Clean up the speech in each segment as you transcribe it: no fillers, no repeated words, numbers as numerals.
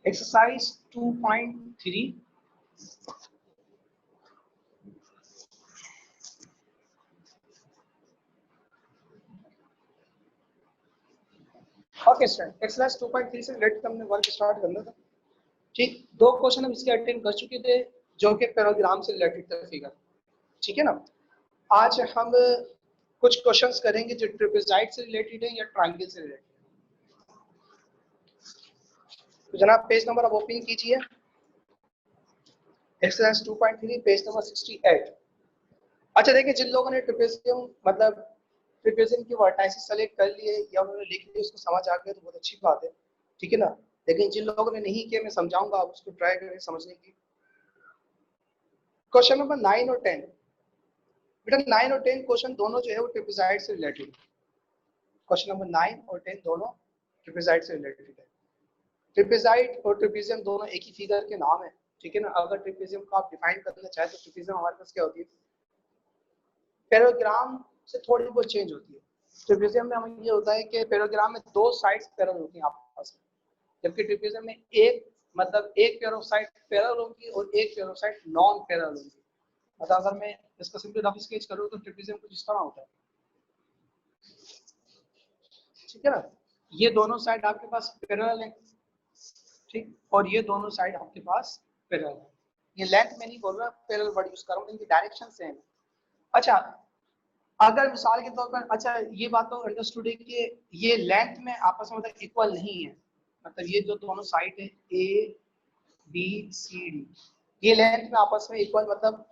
Exercise 2.3 okay student, exercise 2.3 से related हमने work start करना था। ठीक, 2 क्वेश्चन हम इसके अटेंड कर चुके थे जो कि पैराग्राम से रिलेटेड था फिगर। ठीक है ना, आज हम कुछ क्वेश्चंस करेंगे जो ट्रेपेजॉइड से रिलेटेड है या ट्रायंगल से रिलेटेड है। तो जनाब पेज नंबर अब ओपन कीजिए, एक्सरसाइज 2.3 पेज नंबर 68। अच्छा देखिए, जिन लोगों ने ट्रेपेजियम मतलब ट्रेपेजियम की वर्टाइसेस सेलेक्ट कर लिए या उन्होंने लिख लिया, उसको समझ आ गया तो बहुत अच्छी बात है। ठीक है ना, लेकिन जिन लोगों ने नहीं किया मैं समझाऊंगा, आप उसको ट्राई करें समझने की। क्वेश्चन नंबर 9 और 10, बेटा 9 और 10 क्वेश्चन दोनों जो है वो ट्रेपेजॉइड से रिलेटेड। क्वेश्चन नंबर 9 और 10 दोनों ट्रेपेजॉइड से रिलेटेड है। ट्रेपेजॉइड और ट्रेपेजियम दोनों एक ही फिगर के नाम है। ठीक है ना, अगर ट्रेपेजियम को आप डिफाइन करना चाहे तो ट्रेपेजियम हमारे पास क्या होती है, पैराग्राम से थोड़ी बहुत चेंज होती है। ट्रेपेजियम में हमें ये होता है कि पैराग्राम में 2 साइड्स पैरेलल होती हैं आपस में, जबकि ट्रेपेजियम में एक पेयर ऑफ साइड पैरेलल होगी और एक pair of side non parallel होगी। मतलब अगर मैं इसका सिंपली रफ स्केच करूं तो ट्रेपेजियम कुछ इस तरह होता है। ठीक है ना, ये दोनों साइड आपके पास पैरेलल है, ठीक, और ये दोनों साइड आपके पास पैरेलल है। ये लेंथ में नहीं बोल रहा, पैरेलल वर्ड यूज कर रहा हूं, इनकी डायरेक्शन सेम है। अच्छा, अगर मिसाल के तौर पर, अच्छा ये बात तो अंडरस्टूड है कि ये लेंथ में आपस में मतलब इक्वल नहीं है। मतलब ये जो दोनों साइड है ए बी सी डी, ये लेंथ में आपस में इक्वल मतलब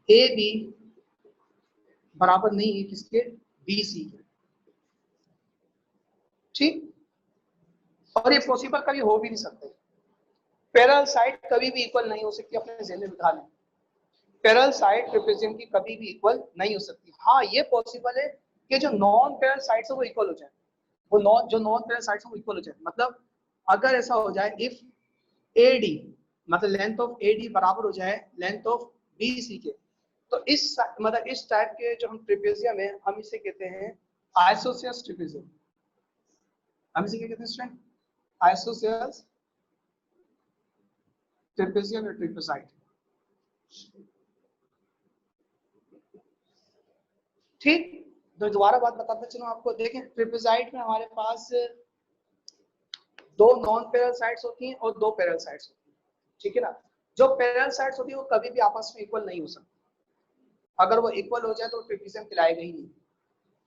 ए बी बराबर नहीं है किसके, बी सी के। ठीक, और ये पॉसिबल कभी हो भी नहीं सकते। पैरेलल साइड कभी भी इक्वल नहीं हो सकती, अपने ज़हन में बिठा लें। पैरेलल साइड ट्रेपेजियम की कभी भी इक्वल नहीं हो सकती। हाँ ये पॉसिबल है कि जो नॉन पैरेलल साइड्स है वो इक्वल हो जाए, वो नॉन पैरेलल साइड्स है वो इक्वल हो जाए। मतलब अगर ऐसा हो जाए, इफ AD मतलब लेंथ ऑफ AD बराबर हो जाए लेंथ ऑफ BC के, तो इस मतलब इस टाइप के जो हम ट्रेपेजियम है हम इसे कहते हैं आइसोसेलेस ट्रेपेजियम। हम इसे क्या कहते हैं स्टूडेंट, आइसोसेलेस ट्रेपेजियम या ट्रेपेजॉइड। ठीक, तो दोबारा बात बताते चलो आपको। देखें, ट्रेपेजॉइड में हमारे पास 2 नॉन पैरेलल साइड्स होती हैं और 2 पैरेलल साइड्स होती हैं। ठीक है ना, जो पैरेलल साइड्स होती है वो कभी भी आपस में इक्वल नहीं हो सकती। अगर वो इक्वल हो जाए तो ट्रेपेजियम कहलाएगा ही नहीं।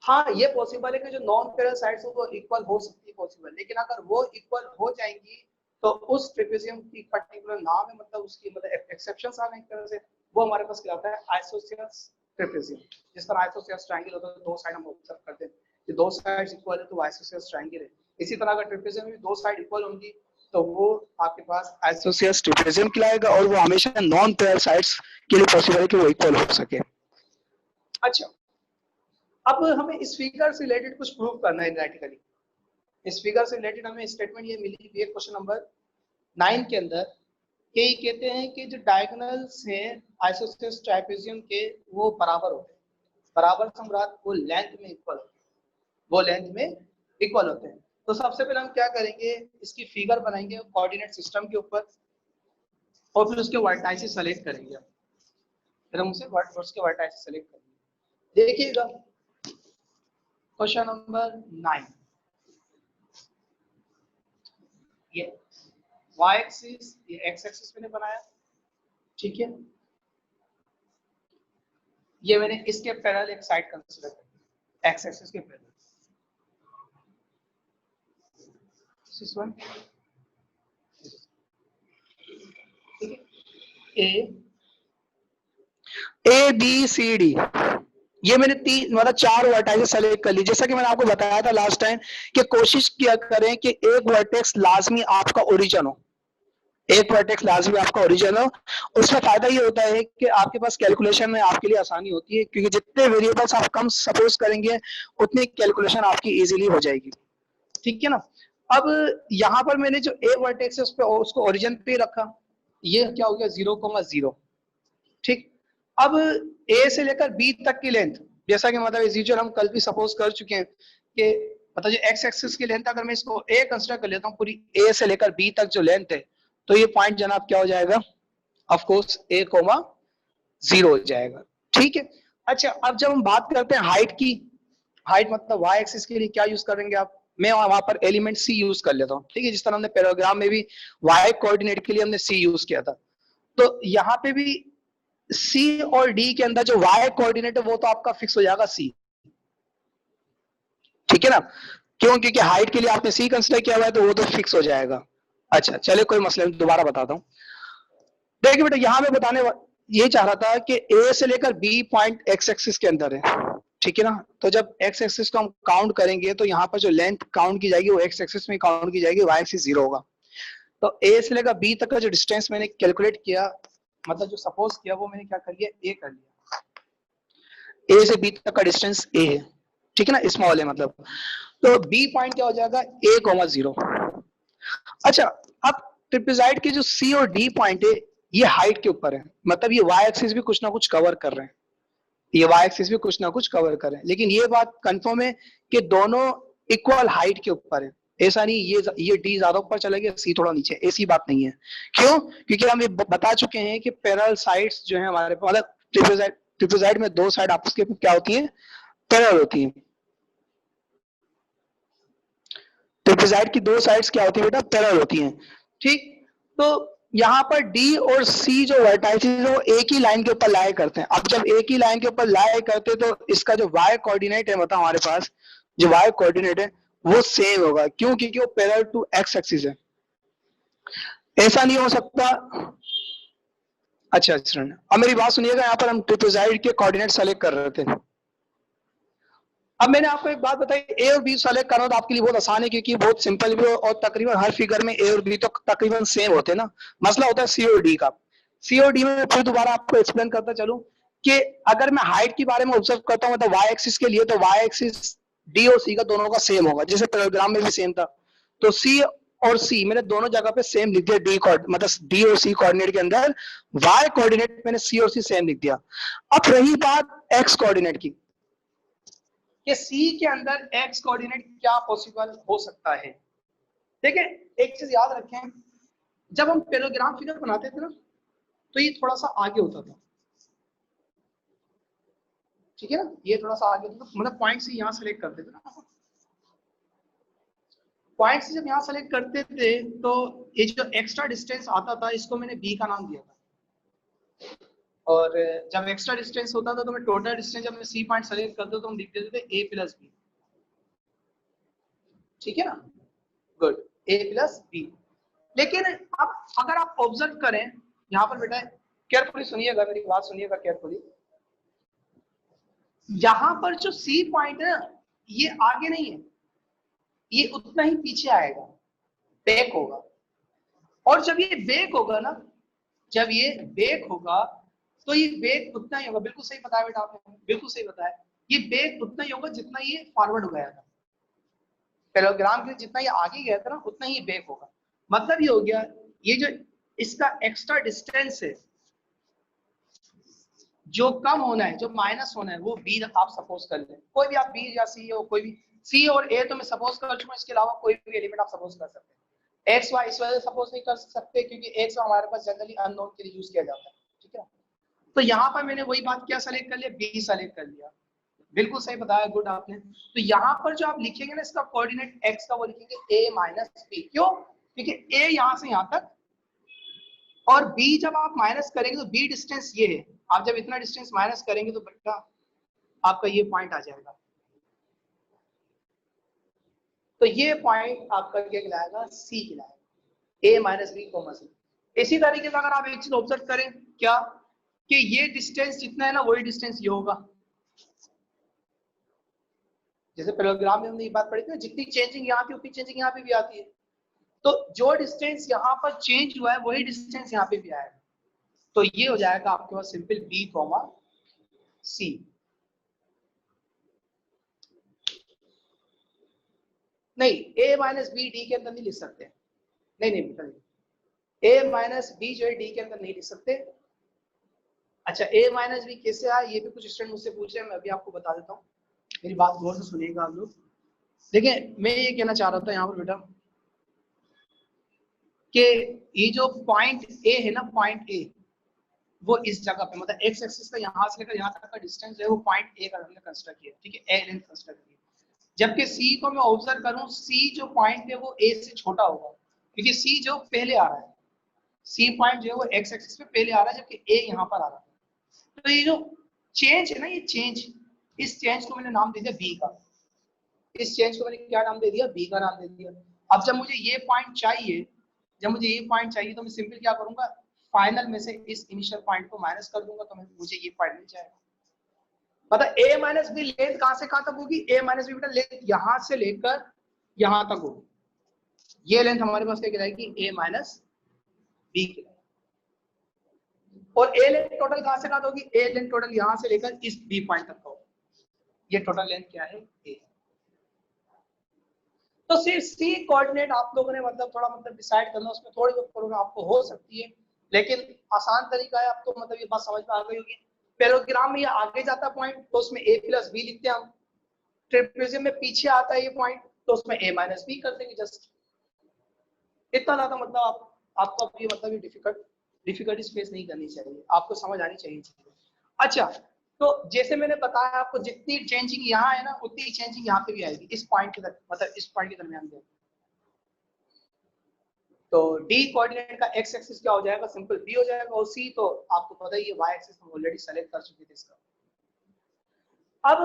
हाँ ये पॉसिबल है कि जो नॉन पैरेलल साइड्स हो वो इक्वल हो सकती है, पॉसिबल, लेकिन अगर वो इक्वल हो जाएंगी तो उस ट्रेपेजियम की पर्टिकुलर नाम है, मतलब उसकी मतलब एक्सेप्शंस आ रहे हैं एक तरह से, वो हमारे पास कहलाता है आइसोसेलेस ट्रेपेजियम। जिस तरह आइसोसेलेस ट्रायंगल होता है, 2 साइड हम ऑब्जर्व करते हैं कि 2 साइड्स इक्वल है तो आइसोसेलेस ट्रायंगल है। इसी तरह अगर ट्रेपेजियम में 2 साइड इक्वल होंगी तो वो आपके पास आइसोसेलेस ट्रेपेजियम कहलाएगा, और वो हमेशा नॉन पैरेलल साइड्स के लिए पॉसिबल है कि वो इक्वल हो सके। अच्छा, अब हमें इस फिगर से रिलेटेड कुछ प्रूव करना है एनालिटिकली। इस फिगर से रिलेटेड हमें स्टेटमेंट ये मिली हुई है क्वेश्चन नंबर 9 के अंदर, कि कहते हैं कि जो डायगोनल्स हैं आइसोसेलेस ट्रापेजियम के वो बराबर होते हैं। बराबर से मुराद वो लेंथ में इक्वल होते हैं, वो लेंथ में इक्वल होते हैं। तो सबसे पहले हम क्या करेंगे, इसकी फिगर बनाएंगे कोऑर्डिनेट सिस्टम के ऊपर, और फिर उसके वर्टाइसेस सेलेक्ट करेंगे। फिर हम उसे उसके वर्टाइसेस सेलेक्ट करेंगे। देखिएगा क्वेश्चन नंबर 9, ये y एक्सिस, ये x एक्सिस मैंने बनाया। ठीक है, ये मैंने इसके पैरेलल एक साइड कंसीडर कर x एक्सिस के पैरेलल। दिस वन, ठीक है, A B C D, ये मैंने 3 मतलब 4 वर्टाइसेस सेलेक्ट कर ली। जैसा कि मैंने आपको बताया था लास्ट टाइम कि कोशिश किया करें कि एक वर्टेक्स लाजमी आपका ओरिजिन हो, एक वर्टेक्स लाजमी आपका ओरिजिन हो। उसमें फायदा ये होता है कि आपके पास कैलकुलेशन में आपके लिए आसानी होती है, क्योंकि जितने वेरिएबल्स आप कम सपोज करेंगे उतनी कैलकुलेशन आपकी इजीली हो जाएगी। ठीक है ना, अब यहाँ पर मैंने जो ए वर्टेक्स है उस पे उसको ओरिजिन पे रखा, ये क्या हो गया 0,0। ठीक, अब ए से लेकर बी तक की लेंथ, जैसा कि मतलब इस यूजुअल हम कल भी सपोज कर चुके हैं कि मतलब जो एक्स एक्सिस की लेंथ अगर मैं इसको ए कंसीडर कर लेता हूँ पूरी ए से लेकर बी तक जो लेंथ है, तो ये पॉइंट जनाब क्या हो जाएगा, ऑफ कोर्स a,0 हो जाएगा। ठीक है, अच्छा अब जब हम बात करते हैं हाइट की, हाइट मतलब वाई एक्सिस के लिए क्या यूज करेंगे आप, मैं वहां पर एलिमेंट सी यूज कर लेता हूँ। ठीक है, जिस तरह हमने पैराग्राम में भी वाई कोऑर्डिनेट के लिए हमने सी यूज किया था, तो यहाँ पे भी सी और डी के अंदर जो वाई कोऑर्डिनेट है वो तो आपका फिक्स हो जाएगा सी। ठीक है ना, क्यों, क्योंकि हाइट के लिए आपने सी कंसिडर किया हुआ है तो वो तो फिक्स हो जाएगा। अच्छा चलिए कोई मसला नहीं, दोबारा बताता हूँ। देखिए बेटा यहाँ मैं ये चाह रहा था कि ए से लेकर बी पॉइंट एक्स एक्सिस के अंदर है। ठीक है ना, तो जब एक्स एक्सिस को हम काउंट करेंगे तो यहाँ पर जो लेंथ काउंट की जाएगी वो एक्स एक्सिस में काउंट की जाएगी, वाई एक्सिस 0 होगा। तो ए से लेकर बी तक का जो डिस्टेंस मैंने कैलकुलेट किया, मतलब जो सपोज किया वो मैंने क्या कर लिया, ए कर लिया। ए से बी तक का डिस्टेंस ए है, ठीक है ना, स्मॉल है मतलब, तो बी पॉइंट क्या हो जाएगा a,0। अच्छा अब ट्रिपेजॉइड के जो सी और डी पॉइंट है ये हाइट के ऊपर है, मतलब ये वाई एक्सिस भी कुछ ना कुछ कवर कर रहे हैं, ये वाई एक्सिस भी कुछ ना कुछ कवर कर रहे हैं, लेकिन ये बात कंफर्म है कि दोनों इक्वल हाइट के ऊपर है। ऐसा नहीं ये डी ज्यादा ऊपर चला गया सी थोड़ा नीचे, ऐसी बात नहीं है। क्यों, क्योंकि हम ये बता चुके हैं कि पैरेलल साइड्स जो है हमारे पास, मतलब ट्रिपेजॉइड में दो साइड आपस के क्या होती है, पैरेलल होती है। ट्रिपेजॉइड की दो साइड्स क्या होती है बेटा, पैरेलल होती हैं। ठीक, तो यहाँ पर डी और सी जो वर्टाइसेस है वो एक ही लाइन के ऊपर लाए करते हैं। अब जब एक ही लाइन के ऊपर लाए करते तो इसका जो वाई कोऑर्डिनेट है मतलब हमारे पास जो वाई कोऑर्डिनेट है वो सेम होगा। क्यों, क्योंकि वो पैरेलल टू एक्स एक्सिस है। ऐसा नहीं हो सकता। अच्छा अच्छा, अब मेरी बात सुनिएगा, यहाँ पर हम ट्रिपेजॉइड के कोऑर्डिनेट सेलेक्ट कर रहे थे। अब मैंने आपको एक बात बताई, ए और बी सेलेक्ट करना तो आपके लिए बहुत आसान है क्योंकि बहुत सिंपल भी और तकरीबन हर फिगर में ए और बी तो तकरीबन सेम होते हैं ना। मसला होता है सी और डी का। सी और डी में फिर दोबारा आपको एक्सप्लेन करता चलूं कि अगर मैं हाइट के बारे में ऑब्जर्व करता हूं तो वाई एक्सिस के लिए तो वाई एक्सिस डी और सी का दोनों का सेम होगा, जैसे पैराग्राम में भी सेम था। तो सी और सी मैंने दोनों जगह पे सेम लिख दिया, डी मतलब डी और सी कोऑर्डिनेट के अंदर वाई कोऑर्डिनेट मैंने सी और सी सेम लिख दिया। अब रही बात एक्स कोऑर्डिनेट की कि सी के अंदर एक्स कोऑर्डिनेट क्या पॉसिबल हो सकता है। देखिए एक चीज याद रखें, जब हम पैराग्राम फिगर बनाते थे ना तो ये थोड़ा सा आगे होता था। ठीक है ना, ये थोड़ा सा आगे होता था, मतलब पॉइंट से यहाँ सेलेक्ट करते थे ना, पॉइंट से जब यहाँ सेलेक्ट करते थे तो ये जो एक्स्ट्रा डिस्टेंस आता था इसको मैंने बी का नाम दिया था, और जब एक्स्ट्रा डिस्टेंस होता था तो मैं टोटल डिस्टेंस जब मैं सी पॉइंट सेलेक्ट करता तो हम लिख देते थे ए प्लस बी। ठीक है ना, गुड, ए प्लस बी। लेकिन अब अगर आप ऑब्जर्व करें यहाँ पर बेटा, केयरफुली सुनिएगा, मेरी बात सुनिएगा केयरफुली, यहाँ पर जो सी पॉइंट है ये आगे नहीं है, ये उतना ही पीछे आएगा, बैक होगा। और जब ये बैक होगा ना, जब ये बैक होगा तो ये बैक उतना ही होगा। बिल्कुल सही बताया बेटा आपने, बिल्कुल सही बताया, ये बैक उतना ही होगा जितना ये फॉरवर्ड हो गया था। पैराग्राम के जितना ये आगे गया था ना उतना ही बैक होगा। मतलब ये हो गया, ये जो इसका एक्स्ट्रा डिस्टेंस है जो कम होना है, जो माइनस होना है, वो बी आप सपोज कर लें, कोई भी आप बी या सी हो, कोई भी सी और ए तो मैं सपोज कर चुका, इसके अलावा कोई भी एलिमेंट आप सपोज कर सकते हैं। एक्स वाई इस वजह से सपोज नहीं कर सकते क्योंकि एक्स हमारे पास जनरली अननोन के लिए यूज किया जाता है। ठीक है, तो यहाँ पर मैंने वही बात क्या सेलेक्ट कर लिया, बी सेलेक्ट कर लिया। बिल्कुल सही बताया, गुड आपने। तो यहाँ पर जो आप लिखेंगे ना इसका कोऑर्डिनेट एक्स का, वो लिखेंगे ए माइनस बी। क्यों, क्योंकि ए यहाँ से यहाँ तक और बी जब आप माइनस करेंगे तो बी डिस्टेंस ये है, आप जब इतना डिस्टेंस माइनस करेंगे तो बेटा आपका ये पॉइंट आ जाएगा। तो ये पॉइंट आपका क्या कहलाएगा, सी कहलाएगा, ए माइनस बी कोमा सी। इसी तरीके से अगर आप एक चीज ऑब्जर्व करें क्या, कि ये डिस्टेंस जितना है ना वही डिस्टेंस ये होगा। जैसे पैराग्राम में हमने ये बात पढ़ी थी ना, जितनी चेंजिंग यहाँ पे उतनी चेंजिंग यहाँ पे भी आती है। तो जो डिस्टेंस यहाँ पर चेंज हुआ है वही डिस्टेंस यहाँ पे भी आएगा। तो ये हो जाएगा आपके पास सिंपल बी कॉमा सी। नहीं, a माइनस बी डी के अंदर नहीं लिख सकते, नहीं नहीं बेटा, a माइनस बी जो है डी के अंदर नहीं लिख सकते। अच्छा, a माइनस बी कैसे आया, ये भी कुछ स्टूडेंट मुझसे पूछ रहे हैं, मैं अभी आपको बता देता हूँ, मेरी बात गौर से सुनिएगा आप लोग। देखिए मैं ये कहना चाह रहा था यहाँ पर बेटा कि ये जो पॉइंट ए है ना, पॉइंट ए वो इस जगह पे, मतलब एक्स एक्सिस का यहाँ से लेकर यहाँ तक का डिस्टेंस है वो पॉइंट ए का हमने कंस्ट्रक्ट किया, ठीक है, ए लेंथ कंस्ट्रक्ट किया। जबकि सी को मैं ऑब्जर्व करूं, सी जो पॉइंट है वो ए से छोटा होगा, क्योंकि सी जो पहले आ रहा है, सी पॉइंट जो है वो एक्स एक्सिस पे पहले आ रहा है, जबकि ए यहाँ पर आ रहा है। तो ये जो चेंज है ना, ये चेंज, इस चेंज को मैंने नाम दे दिया बी का, इस चेंज को मैंने क्या नाम दे दिया, बी का नाम दे दिया। अब जब मुझे ये पॉइंट चाहिए, जब मुझे ये पॉइंट चाहिए तो मैं सिंपल क्या करूंगा, फाइनल में से इस इनिशियल पॉइंट को माइनस कर दूंगा, तो मुझे ये पॉइंट मिल जाएगा। मतलब a माइनस बी लेंथ कहां से कहां तक होगी, a माइनस बी बेटा लेंथ यहां से लेकर यहां तक होगी, ये लेंथ हमारे पास क्या कहलाएगी, a माइनस बी की। और a लेंथ टोटल कहां से कहां होगी, a लेंथ टोटल यहां से लेकर इस b पॉइंट तक का होगी, ये टोटल लेंथ क्या है, a। तो सिर्फ सी कोऑर्डिनेट आप लोगों ने मतलब थोड़ा मतलब डिसाइड करना, उसमें थोड़ी बहुत प्रॉब्लम आपको हो सकती है, लेकिन आसान तरीका है, आपको मतलब ये बात समझ में आ गई होगी। पैराग्राम में ये आगे जाता पॉइंट तो उसमें a प्लस बी लिखते हैं हम, ट्रिपेजियम में पीछे आता है ये पॉइंट तो उसमें a माइनस बी कर देंगे, जस्ट इतना ज्यादा मतलब आपको अब ये मतलब डिफिकल्टीज फेस नहीं करनी चाहिए, आपको समझ आनी चाहिए चीजें। अच्छा, तो जैसे मैंने बताया आपको, जितनी चेंजिंग यहाँ है ना उतनी चेंजिंग यहाँ पे भी आएगी, इस पॉइंट के मतलब इस पॉइंट के दरमियान में। तो डी कोऑर्डिनेट का एक्स एक्सिस क्या हो जाएगा, सिंपल बी हो जाएगा, और सी तो आपको पता ही है वाई एक्सिस हम ऑलरेडी सेलेक्ट कर चुके थे इसका। अब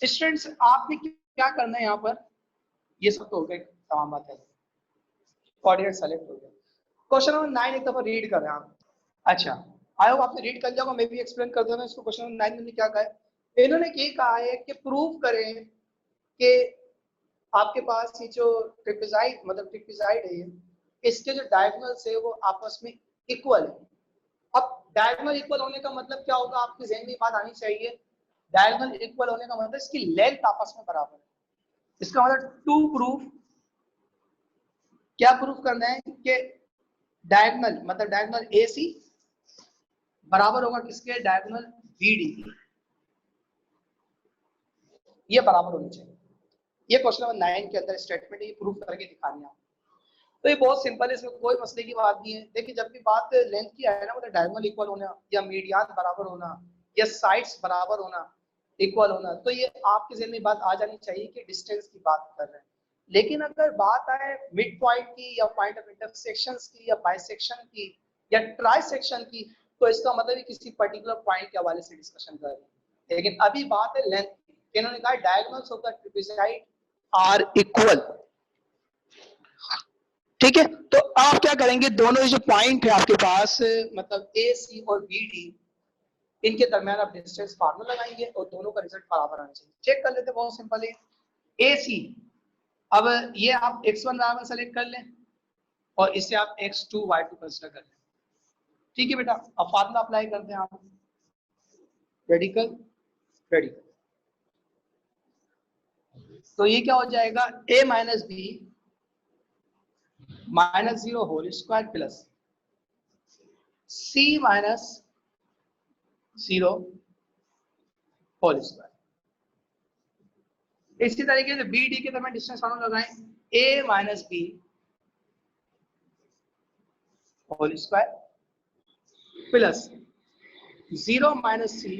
स्टूडेंट्स आपने क्या करना है यहाँ पर, ये सब तो हो गए तमाम बात है, कोऑर्डिनेट सेलेक्ट हो गया। क्वेश्चन नंबर 9 एक दफा रीड कर रहे हैं आप। अच्छा, आई होप आपने रीड कर लिया होगा, मैं भी एक्सप्लेन कर दूंगा इसको। क्वेश्चन नंबर 9 में क्या कहा है, इन्होंने ये कहा है कि प्रूव करें कि आपके पास ये जो ट्रिपेजाइड मतलब ट्रिपेजाइड है, इसके जो डायगोनल्स है वो आपस में इक्वल है। अब डायगोनल इक्वल होने का मतलब क्या होगा, आपके ज़हन में बात आनी चाहिए, डायगोनल इक्वल होने का मतलब इसकी लेंथ आपस में बराबर है। इसका मतलब टू प्रूफ, क्या प्रूफ करना है कि डायगोनल मतलब डायगोनल AC बराबर होगा किसके, डायगोनल BD, ये बराबर होनी चाहिए। ये क्वेश्चन नंबर 9 के अंदर स्टेटमेंट ये प्रूफ करके दिखानी है। तो ये बहुत सिंपल है, इसमें कोई मसले की बात नहीं है। देखिए जब भी बात लेंथ की है ना, मतलब डायगोनल इक्वल होना या मीडियन बराबर होना या साइड्स बराबर होना, इक्वल होना, तो ये आपके ज़हन में बात आ जानी चाहिए कि डिस्टेंस की बात कर रहे हैं। लेकिन अगर बात आए मिड पॉइंट की या पॉइंट ऑफ इंटरसेक्शंस की या बाइसेक्शन की या ट्राइसेक्शन की, तो इसका मतलब किसी पर्टिकुलर पॉइंट के हवाले से डिस्कशन कर रहे हैं। लेकिन अभी बात है लेंथ की। इन्होंने कहा diagonals of the trapezoid are equal, ठीक है। तो आप क्या करेंगे, दोनों जो पॉइंट है आपके पास मतलब ए सी और बी डी, इनके दरमियान आप डिस्टेंस फार्मूला लगाएंगे और दोनों का रिजल्ट बराबर आना चाहिए। चेक कर लेते, बहुत सिंपल है। ए सी, अब ये आप x1 बराबर सेलेक्ट कर लें और इसे आप x2 y2 कंसीडर कर लें, ठीक है बेटा। अब फार्मूला अप्लाई करते हैं आप, रेडिकल रेडिकल, तो ये क्या हो जाएगा, a minus B minus 0 whole square plus c minus 0 whole square. इसी तरीके से बी डी के दरमियान डिस्टेंस फार्मूला लगाएं, a minus B whole square plus 0 minus C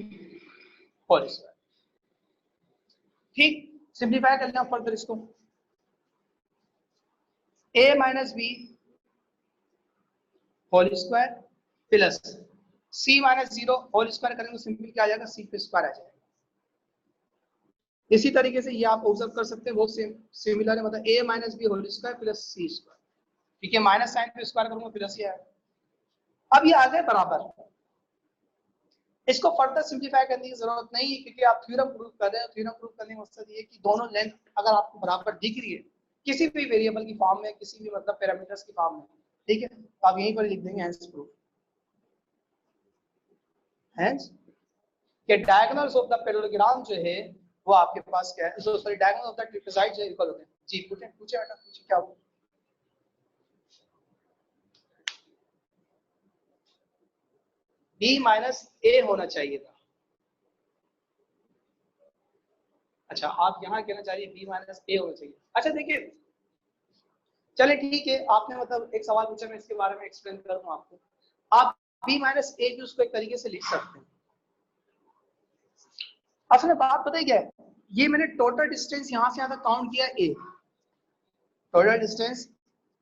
whole square. ठीक, सिंप्लीफाई कर लें फर्दर इसको, a minus B whole square plus c minus 0 whole square करेंगे तो सिंपल क्या आ जाएगा, c पे स्क्वायर आ जाएगा। इसी तरीके से ये आप ऑब्जर्व कर सकते हैं, बहुत सिमिलर है, मतलब a minus B whole square plus c square, ठीक है, माइनस साइन पे स्क्वायर करूंगा प्लस ये आएगा। अब ये आ गए बराबर, इसको फर्दर सिंप्लीफाई करने की जरूरत नहीं है क्योंकि आप थ्योरम प्रूफ कर रहे हैं। थ्योरम प्रूफ करने का मकसद ये कि दोनों लेंथ अगर आपको बराबर दिख रही है किसी भी वेरिएबल की फॉर्म में, किसी भी मतलब पैरामीटर्स की फॉर्म में, ठीक है, तो आप यहीं पर लिख देंगे हेंस प्रूफ, हेंस कि डायगोनल्स ऑफ द पैरेललोग्राम जो है वो आपके पास क्या है, सॉरी डायगोनल ऑफ द ट्रिपेजाइड जो इक्वल होते हैं। जी पूछे पूछे बेटा पूछे क्या हुआ? बी माइनस ए होना चाहिए था। अच्छा आप यहाँ कहना चाहिए बी माइनस ए होना चाहिए। अच्छा देखिए चले ठीक है, आपने मतलब एक सवाल पूछा, मैं इसके बारे में एक्सप्लेन कर दूं आपको। आप बी माइनस ए भी उसको एक तरीके से लिख सकते हैं। असल में बात पता है क्या है, ये मैंने टोटल डिस्टेंस यहाँ से यहाँ तक काउंट किया ए, टोटल डिस्टेंस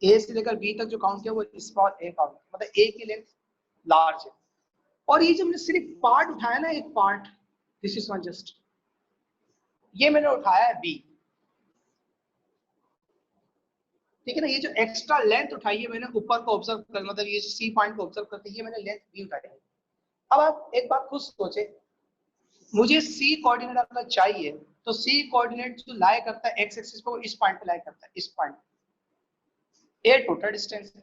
ए से लेकर बी तक जो काउंट किया वो स्मॉल ए काउंट, मतलब ए की लेंथ लार्ज है। और ये जो मैंने सिर्फ पार्ट उठाया ना, एक part, this is one just, ये मैंने उठाया है बी, ठीक है ना। ये जो एक्स्ट्रा लेंथ उठाई है मैंने ऊपर को ऑब्जर्व कर, मतलब ये सी पॉइंट को ऑब्जर्व करते ये मैंने लेंथ बी उठाई है। अब आप एक बात खुद सोचे, मुझे सी कोऑर्डिनेट अगर चाहिए तो सी कोऑर्डिनेट जो लाई करता है एक्स एक्सिस पे वो इस पॉइंट पे लाई करता है, इस पॉइंट। ए टोटल डिस्टेंस है,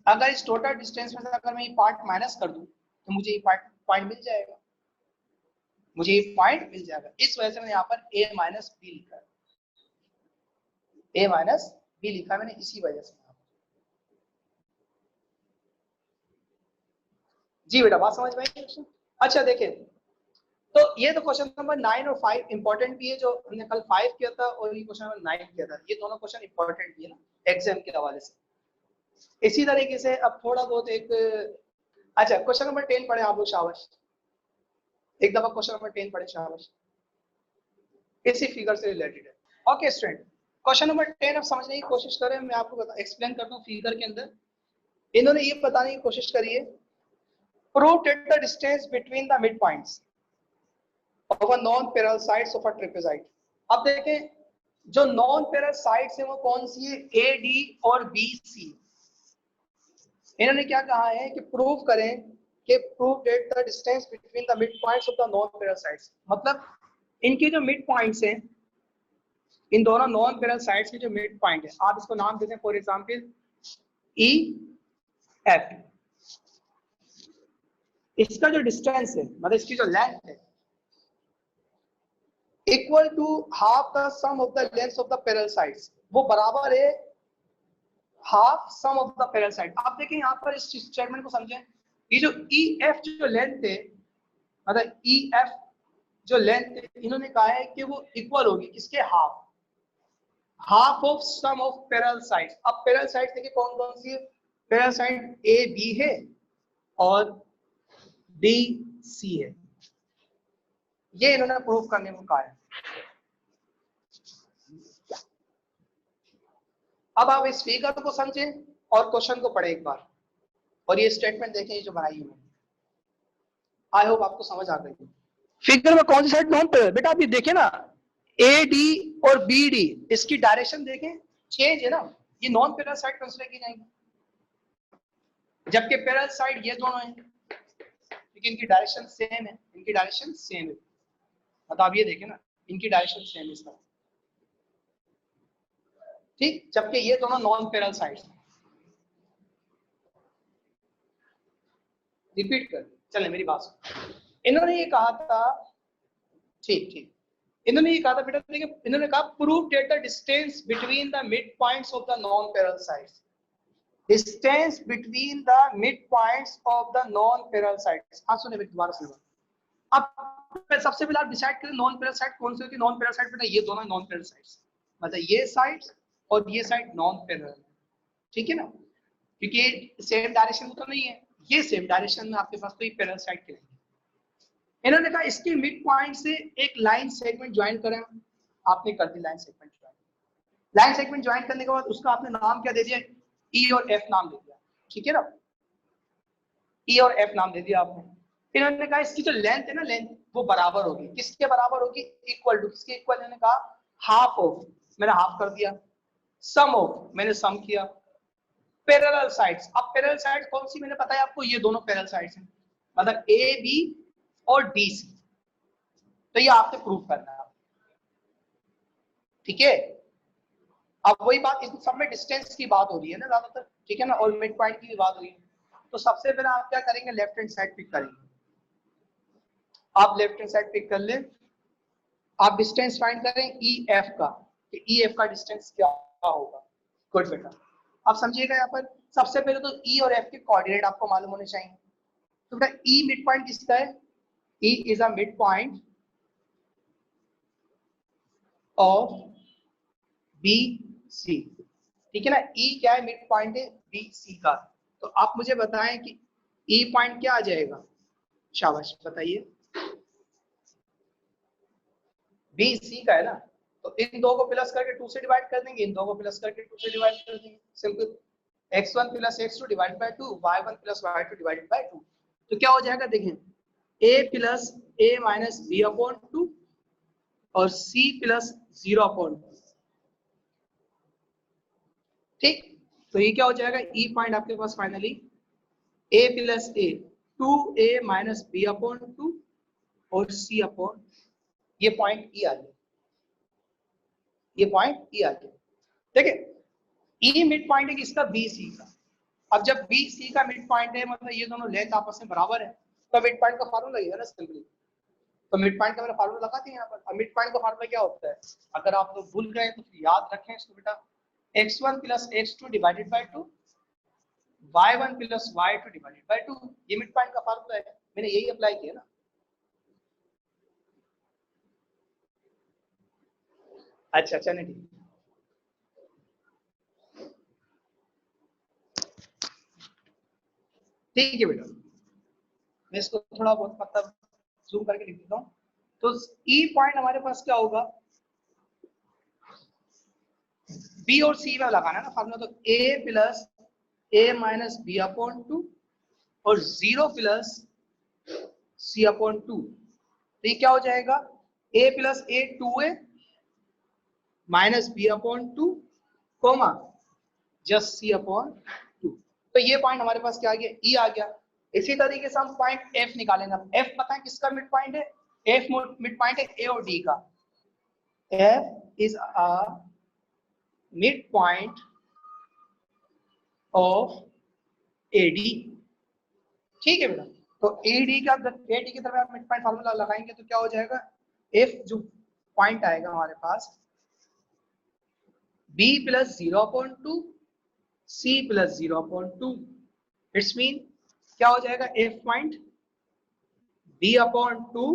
अगर इस टोटल डिस्टेंस में से अगर मैं ये पार्ट माइनस कर दूं तो मुझे ये पॉइंट मिल जाएगा, मुझे ये पॉइंट मिल जाएगा। इस वजह से मैंने यहाँ पर ए माइनस बी लिखा है, ए माइनस बी लिखा मैंने इसी वजह से। जी बेटा बात समझ में आई? अच्छा देखिए, तो ये तो क्वेश्चन नंबर 9 और 5 इंपॉर्टेंट भी है, जो हमने कल 5 किया था और ये क्वेश्चन नंबर 9 किया था, ये दोनों क्वेश्चन इंपॉर्टेंट भी है ना एग्जाम के हवाले से। इसी तरीके से अब थोड़ा बहुत एक, अच्छा क्वेश्चन नंबर 10 पढ़े आप लोग, शाबाश, एक दफा क्वेश्चन नंबर 10 पढ़े, शाबाश, इसी फिगर से रिलेटेड है। ओके स्टूडेंट, क्वेश्चन नंबर 10 अब समझने की कोशिश करें, मैं आपको एक्सप्लेन करता हूँ। फिगर के अंदर इन्होंने ये बताने की कोशिश करी है, prove that the distance between the mid points of a non-parallel sides of a trapezoid। अब देखें जो नॉन पैरेलल साइड्स है वो कौन सी है, ए डी और बी सी। इन्होंने क्या कहा है कि प्रूव करें कि prove that the distance between the mid points of the non parallel sides, मतलब इनके जो मिड पॉइंट्स हैं, इन दोनों नॉन पैरेलल साइड्स के जो मिड पॉइंट है, आप इसको नाम देते हैं फॉर एग्जांपल ई एफ, इसका जो डिस्टेंस है मतलब इसकी जो लेंथ है equal to half the sum of the length of the parallel sides, वो बराबर है half sum of the parallel side. आप देखें यहाँ पर इस स्टेटमेंट को समझें, ये जो ई एफ जो लेंथ है, मतलब ई एफ जो लेंथ है, इन्होंने कहा है कि वो इक्वल होगी किसके, half, half of sum of parallel sides. अब पैरेलल साइड्स देखिए कौन कौन सी है, पैरेलल साइड ए बी है और डी सी है, ये इन्होंने प्रूव करने को कहा है। अब आप इस फिगर को समझें और क्वेश्चन को पढ़े एक बार, और ये स्टेटमेंट देखें जो बनाई है मैंने, आई होप आपको समझ आ गई। फिगर में कौन सी साइड नॉन पैरेलल, बेटा आप ये देखें ना, ए डी और बी डी, इसकी डायरेक्शन देखें चेंज है ना, ये नॉन पैरेलल साइड कंसीडर की जाएंगी, जबकि पैरेलल साइड ये दोनों हैं, लेकिन इनकी डायरेक्शन सेम है, इनकी डायरेक्शन सेम है, मतलब आप ये देखें ना इनकी डायरेक्शन सेम है इसका, ठीक, जबकि ये दोनों नॉन पैरेलल साइड्स। रिपीट कर, चले मेरी बात सुन, इन्होंने ये कहा था, ठीक ठीक, इन्होंने ये कहा था बेटा, देखिए इन्होंने कहा prove that the distance between the mid points of the non parallel sides, distance between the mid points of the non parallel sides. हाँ सुने दोबारा सुनो, अब सबसे पहले आप डिसाइड करें नॉन पैरेलल साइड कौन सी होती है। नॉन पैरेलल साइड बेटा ये दोनों नॉन पैरेलल साइड्स, मतलब ये साइड और ये साइड नॉन पैरेलल, ठीक है ना, क्योंकि सेम डायरेक्शन तो नहीं है, ये सेम डायरेक्शन में आपके पास तो ये पैरेलल साइड के रहेंगे। इन्होंने कहा इसके मिड पॉइंट से एक लाइन सेगमेंट ज्वाइन करें, आपने कर दी line segment join, line segment join करने के बाद उसका आपने नाम क्या दे दिया, ई और एफ नाम दे दिया, ठीक है ना, ई और एफ नाम दे दिया आपने। इन्होंने कहा इसकी जो लेंथ है ना, लेंथ वो बराबर होगी, किसके बराबर होगी, इक्वल टू, किसके इक्वल, इन्होंने कहा हाफ ऑफ, मैंने हाफ कर दिया, सम ऑफ, मैंने सम किया, पैरेलल साइड्स। अब पैरेलल साइड्स कौन सी मैंने बताया आपको, ये दोनों पैरेलल साइड्स हैं, मतलब ए बी और डी सी, तो ये आपने प्रूव करना है, ठीक है। अब वही बात, इस सब में डिस्टेंस की बात हो रही है ना ज्यादातर, ठीक है ना, और मिड पॉइंट की भी बात हो रही है, तो सबसे पहले आप क्या करेंगे, लेफ्ट हैंड साइड पिक करेंगे, आप लेफ्ट हैंड साइड पिक कर ले, आप डिस्टेंस फाइंड करें ई एफ का, कि ई एफ का डिस्टेंस क्या होगा। गुड बेटा, अब समझिएगा यहाँ पर सबसे पहले तो ई और एफ के कोऑर्डिनेट आपको मालूम होने चाहिए। तो बेटा ई मिड पॉइंट किसका है? E is a mid point of B C, ठीक है ना। ई क्या है? मिड पॉइंट है बी सी का। तो आप मुझे बताएं कि ई पॉइंट क्या आ जाएगा? शाबाश बताइए। बी सी का है ना, तो इन दो को प्लस करके 2 से डिवाइड कर देंगे, इन दो को प्लस करके 2 से डिवाइड कर देंगे, simple. x1 plus x2 divide by 2, y1 plus y2 divided by 2। तो क्या हो जाएगा देखें, a plus a minus B upon 2 और c प्लस 0 अपॉन 2, ठीक। तो ये क्या हो जाएगा, ई पॉइंट आपके पास finally a plus a 2a minus B upon 2 और c अपॉन, ये पॉइंट ई आ गया, ये पॉइंट ई आ गया। देखिए ई मिड पॉइंट है किसका? बी सी का। अब जब बी सी का मिड पॉइंट है, मतलब ये दोनों लेंथ आपस में बराबर है, तो मिड पॉइंट का फार्मूला ये है ना सिंपली। तो मिड पॉइंट का मैंने फार्मूला लगा दिया यहाँ पर। अब मिड पॉइंट का फार्मूला क्या होता है, अगर आप लोग भूल गए तो फिर याद रखें इसको बेटा, x1 plus x2 divided by 2, y1 plus y2 divided by 2, ये मिड पॉइंट का फार्मूला है। मैंने यही अप्लाई किया ना। अच्छा अच्छा, नहीं ठीक, ठीक है बेटा, मैं इसको थोड़ा बहुत मतलब जूम करके लिख देता हूँ। तो ई पॉइंट हमारे पास क्या होगा, बी और सी में लगाना है ना फार्मूला, तो ए प्लस ए माइनस बी अपॉन 2 और 0 प्लस सी अपॉन 2। तो ये क्या हो जाएगा, A plus A 2a minus B upon 2 comma just C upon 2। तो ये पॉइंट हमारे पास क्या आ गया, ई आ गया। इसी तरीके से हम पॉइंट एफ निकालेंगे। एफ पता है किसका मिड पॉइंट है? एफ मिड पॉइंट है ए और डी का। F is a mid point of AD, ठीक है बेटा। तो एडी का, एडी की तरफ आप मिड पॉइंट फार्मूला लगाएंगे तो क्या हो जाएगा, एफ जो पॉइंट आएगा हमारे पास b plus 0 upon 2 c plus 0 upon 2, it's mean क्या हो जाएगा, F point b upon 2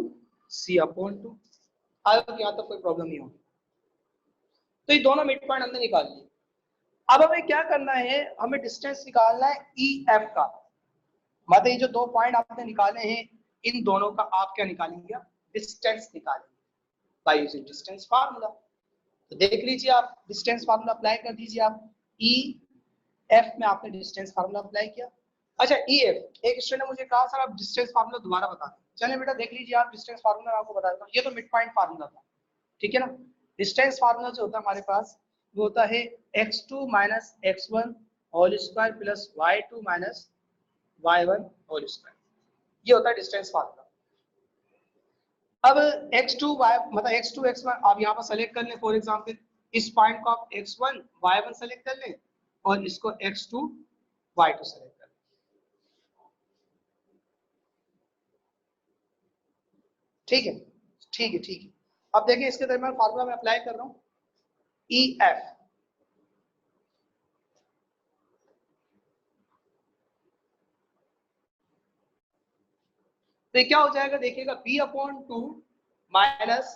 c upon 2। अब यहाँ तक कोई प्रॉब्लम नहीं होगी। तो ये दोनों मिड पॉइंट हमने निकाल लिए। अब हमें क्या करना है, हमें डिस्टेंस निकालना है ई एफ का। मतलब ये जो दो पॉइंट आपने निकाले हैं, इन दोनों का आप क्या निकालेंगे, डिस्टेंस निकालेंगे बाय यूजिंग डिस्टेंस फार्मूला। तो देख लीजिए आप, डिस्टेंस फार्मूला अप्लाई कर दीजिए आप। ई एफ में आपने डिस्टेंस फार्मूला अप्लाई किया। अच्छा ई एफ, एक स्टूडेंट ने मुझे कहा सर आप डिस्टेंस फार्मूला दोबारा बता दें। चलिए बेटा देख लीजिए आप, डिस्टेंस फार्मूला आपको बता देता हूँ। ये तो मिड पॉइंट फार्मूला था, ठीक है ना। डिस्टेंस फार्मूला जो होता है हमारे पास, वो होता है x2 minus x1 whole square plus y2 minus y1 whole square, ये होता है डिस्टेंस फार्मूला। अब x2 y मतलब x2 x1 आप यहाँ पर सेलेक्ट कर लें। फॉर एग्जांपल इस पॉइंट को आप x1 y1 सेलेक्ट कर लें और इसको x2 y2 सेलेक्ट कर लें, ठीक है, ठीक है, ठीक है। अब देखिए इसके दरमियान फार्मूला मैं अप्लाई कर रहा हूँ, ई एफ। तो क्या हो जाएगा देखिएगा, b upon 2 minus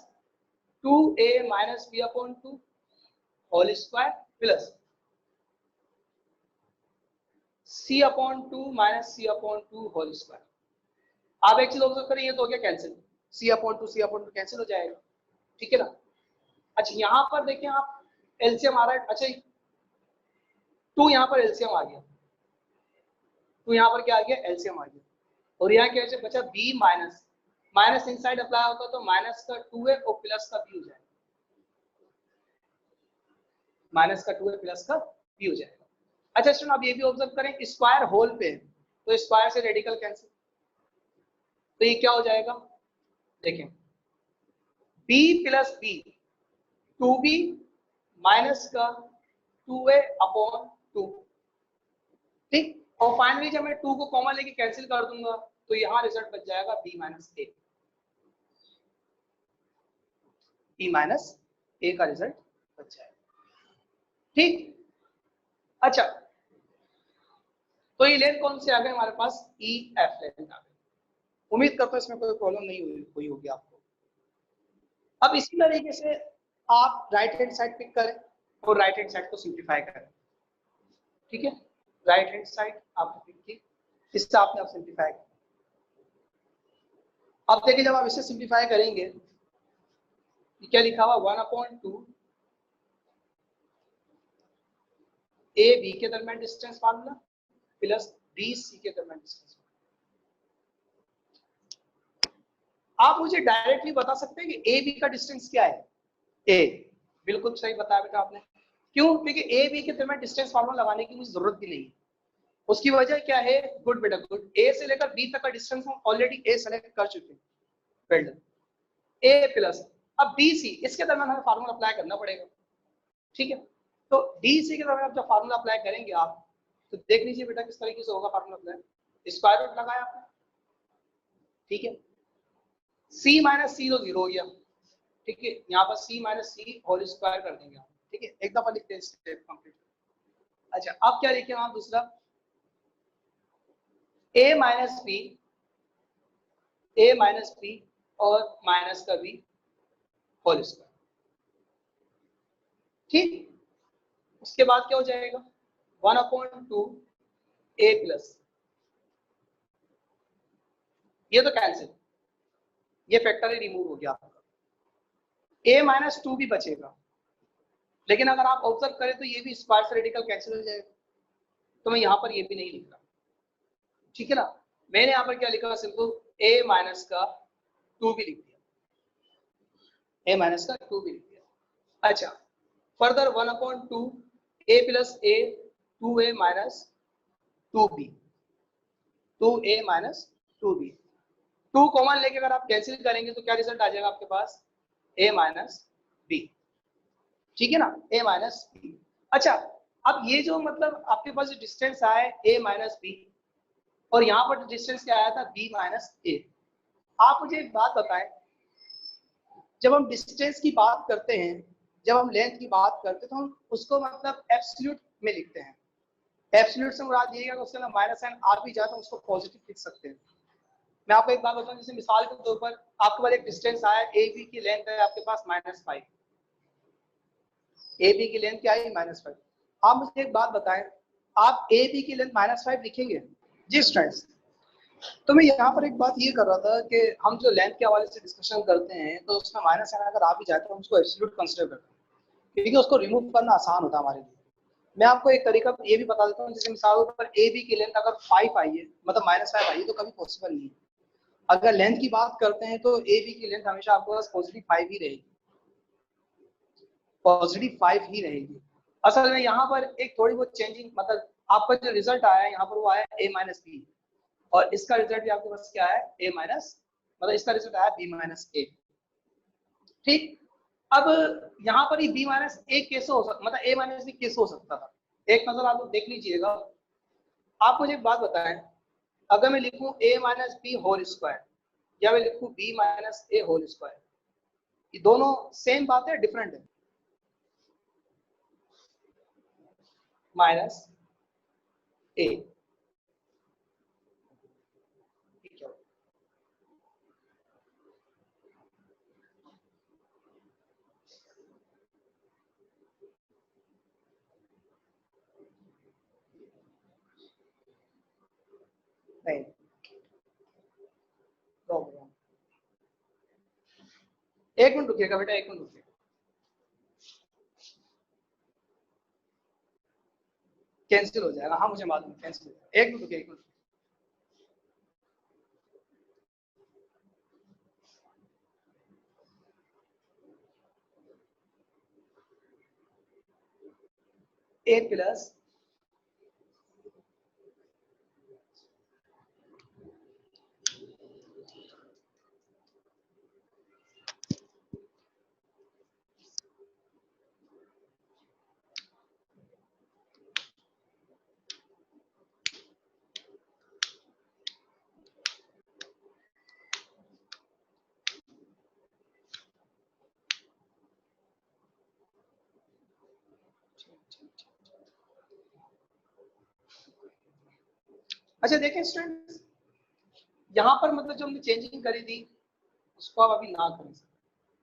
2a minus b upon 2 whole square plus c upon 2 minus c upon 2 whole square. आप एक चीज ऑब्जर्व करें, ये तो हो गया cancel, c upon 2 c upon 2 cancel हो जाएगा, ठीक है ना। अच्छा यहाँ पर देखें आप, एलसीएम आ रहा है। अच्छा 2 यहाँ पर एलसीएम आ गया, 2 यहाँ पर क्या आ गया, एलसीएम आ गया। और यहाँ क्या बचा, b minus, minus inside apply होता तो माइनस का 2 है और प्लस का b हो जाएगा, माइनस का 2 है प्लस का b हो जाएगा। अच्छा स्टूडेंट आप ये भी ऑब्जर्व करें, स्क्वायर होल पे तो स्क्वायर से रेडिकल कैंसिल, तो ये क्या हो जाएगा देखें, b plus b 2b minus का 2a अपॉन 2, ठीक। और फाइनली जब मैं 2 को कॉमन लेके कैंसिल कर दूंगा तो यहाँ रिजल्ट बच जाएगा b minus a, b minus a का रिजल्ट अच्छा ठीक। अच्छा तो ये लेंथ कौन से आ गए हमारे पास, ई एफ लेंथ आ गए। उम्मीद करता हूं इसमें कोई प्रॉब्लम नहीं हुई होगी आपको। अब इसी तरीके से आप राइट हैंड साइड पिक करें और राइट हैंड साइड को सिंप्लीफाई करें। ठीक है, राइट हैंड साइड आपने पिक की, इससे आपने आप सिंप्लीफाई किया। अब देखिए जब आप इसे सिंप्लीफाई करेंगे, क्या लिखा हुआ 1/2 ए बी के दरमियान distance formula plus B C के दरमियान डिस्टेंस। आप मुझे डायरेक्टली बता सकते हैं कि ए बी का डिस्टेंस क्या है। ए, बिल्कुल सही बताया बेटा आपने। क्यों? क्योंकि ए बी के दरमियान डिस्टेंस फार्मूला लगाने की मुझे जरूरत भी नहीं है। उसकी वजह क्या है? गुड बेटा गुड, ए से लेकर बी तक का डिस्टेंस हम ऑलरेडी ए सेलेक्ट कर चुके हैं। Well done. ए प्लस अब बी सी, इसके दरमियान हमें फार्मूला अप्लाई करना पड़ेगा। ठीक है, तो डी सी के दरमियान जब फार्मूला अप्लाई करेंगे आप, तो देख लीजिए बेटा किस तरीके से होगा फार्मूला अप्लाई। स्क्वायर रूट लगाया आपने, ठीक है, सी माइनस सी तो 0 हो गया। ठीक है, यहाँ पर सी माइनस सी होल स्क्वायर कर देंगे आप। ठीक है, एक दफा लिखते हैं स्टेप कंप्लीट। अच्छा अब क्या लिखे आप दूसरा, ए माइनस बी और माइनस का बी होल स्क्वायर। ठीक, उसके बाद क्या हो जाएगा 1/2 ए प्लस, ये तो कैंसिल, ये फैक्टर ही रिमूव हो गया आपका। ए माइनस 2 भी बचेगा, लेकिन अगर आप ऑब्जर्व करें तो ये भी स्क्वायर से रेडिकल कैंसिल हो जाएगा, तो मैं यहाँ पर ये भी नहीं लिख रहा। ठीक है ना, मैंने यहाँ पर क्या लिखा, सिंपल ए माइनस का 2 भी लिख दिया, ए माइनस का 2 भी लिख दिया। अच्छा further 1/2 A plus A 2a minus 2b, 2a minus 2b, 2 common लेके अगर आप कैंसिल करेंगे तो क्या रिजल्ट आ जाएगा आपके पास, a माइनस बी। ठीक है ना, a माइनस बी। अच्छा अब ये जो मतलब आपके पास जो डिस्टेंस आया है a माइनस बी, और यहाँ पर डिस्टेंस क्या आया था b माइनस ए। आप मुझे एक बात बताएं, जब हम डिस्टेंस की बात करते हैं, जब हम लेंथ की बात करते हैं, तो हम उसको मतलब एब्सोल्यूट में लिखते हैं। एब्सोल्यूट से मुराद ये है कि उसके अंदर माइनस साइन आ भी जाए तो उसको पॉजिटिव लिख सकते हैं। मैं आपको एक बात बताऊं, जैसे मिसाल के तौर पर आपके पास एक डिस्टेंस आया, ए बी की लेंथ है आपके पास -5, ए बी की लेंथ क्या है -5। आप मुझे एक बात बताएं, आप ए बी की लेंथ -5 लिखेंगे? जी स्टूडेंट्स, तो मैं यहाँ पर एक बात ये कर रहा था कि हम जो लेंथ के हवाले से डिस्कशन करते हैं, तो उसमें माइनस साइन अगर आ भी जाए तो हम उसको एब्सोल्यूट कंसीडर करते हैं, क्योंकि उसको रिमूव करना आसान होता है हमारे लिए। मैं आपको एक तरीका ये भी बता देता हूँ, जैसे मिसाल पर ए बी की लेंथ अगर 5 आई है, मतलब -5 आई है, तो कभी पॉसिबल नहीं है। अगर लेंथ की बात करते हैं तो ए बी की लेंथ हमेशा आपके पास पॉजिटिव 5 ही रहेगी, पॉजिटिव 5 ही रहेगी। असल में यहाँ पर एक थोड़ी बहुत चेंजिंग, मतलब आपका जो रिजल्ट आया है यहाँ पर वो आया a माइनस बी, और इसका रिजल्ट भी आपके पास क्या है a माइनस, मतलब इसका रिजल्ट आया b माइनस ए। ठीक, अब यहाँ पर ही b माइनस ए कैसे हो सकता, मतलब a माइनस बी कैसे हो सकता था, एक नजर आप लोग देख लीजिएगा। आप मुझे एक बात बताएं, अगर मैं लिखूं a minus B whole square, या मैं लिखूं b minus A whole square, ये दोनों सेम बात है डिफरेंट है? माइनस ए, ठीक है, नहीं प्रॉब्लम, एक मिनट रुकिएगा बेटा, एक मिनट रुकिएगा, कैंसिल हो जाएगा, हाँ मुझे मालूम है कैंसिल हो जाएगा, एक मिनट रुकिए, एक मिनट। ए प्लस अच्छा देखें स्टूडेंट्स, यहाँ पर मतलब जो हमने चेंजिंग करी थी उसको आप अभी ना करें,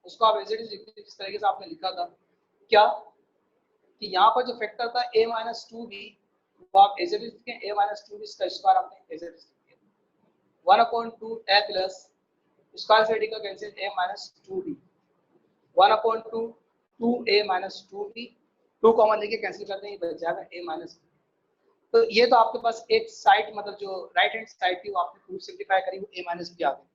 उसको आप एज इट इज लिखते जिस तरीके से आपने लिखा था। क्या कि यहाँ पर जो फैक्टर था a माइनस टू बी, वो आप एज इट इज लिखें, a माइनस टू बी इसका स्क्वायर आपने एज इट इज लिखा 1/2 a प्लस स्क्वायर से का cancel a minus two B 1/2 2a minus two B, 2 common लेके कैंसिल कर देंगे, बच जाएगा a माइनस। तो ये तो आपके पास एक साइड मतलब जो राइट हैंड साइड थी वो आपने पूरी सिंप्लीफाई करी, वो a माइनस बी आ गई।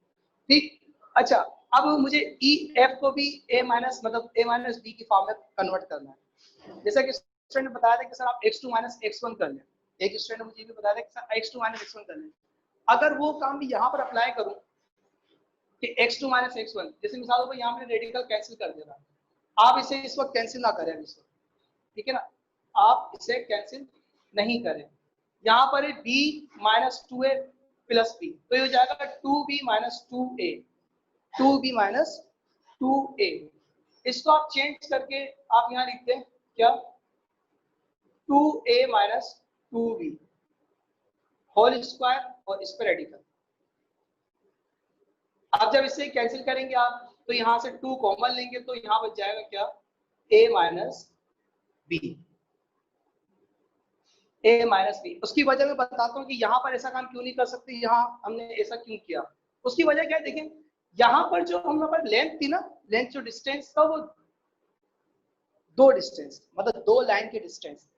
ठीक, अच्छा अब मुझे ई एफ को भी a माइनस मतलब a माइनस बी की फॉर्म में कन्वर्ट करना है। जैसा कि स्टूडेंट ने बताया था कि सर आप x2 माइनस x1 कर लें, एक स्टूडेंट ने मुझे भी बताया था कि सर x2 माइनस x1 कर लें। अगर वो काम भी यहाँ पर अप्लाई करूँ कि x2 माइनस x1, जैसे मिसाल को यहाँ मैंने रेडिकल कैंसिल कर दिया था, आप इसे इस वक्त कैंसिल ना करें इस वक्त, ठीक है ना, आप इसे कैंसिल नहीं करें। यहाँ पर है b माइनस टू ए प्लस बी, तो ये हो जाएगा 2b माइनस टू ए, 2b माइनस टू ए। इसको आप चेंज करके आप यहाँ लिखते हैं क्या 2a minus two B whole square और इस पर रेडिकल। अब जब इसे कैंसिल करेंगे आप तो यहाँ से 2 कॉमन लेंगे तो यहाँ बच जाएगा क्या a minus B, a minus B. उसकी वजह मैं बताता हूँ कि यहाँ पर ऐसा काम क्यों नहीं कर सकते, यहाँ हमने ऐसा क्यों किया। उसकी वजह क्या है, देखें यहाँ पर जो हमारे लेंथ थी ना, लेंथ जो डिस्टेंस था वो दो डिस्टेंस मतलब दो लाइन के डिस्टेंस,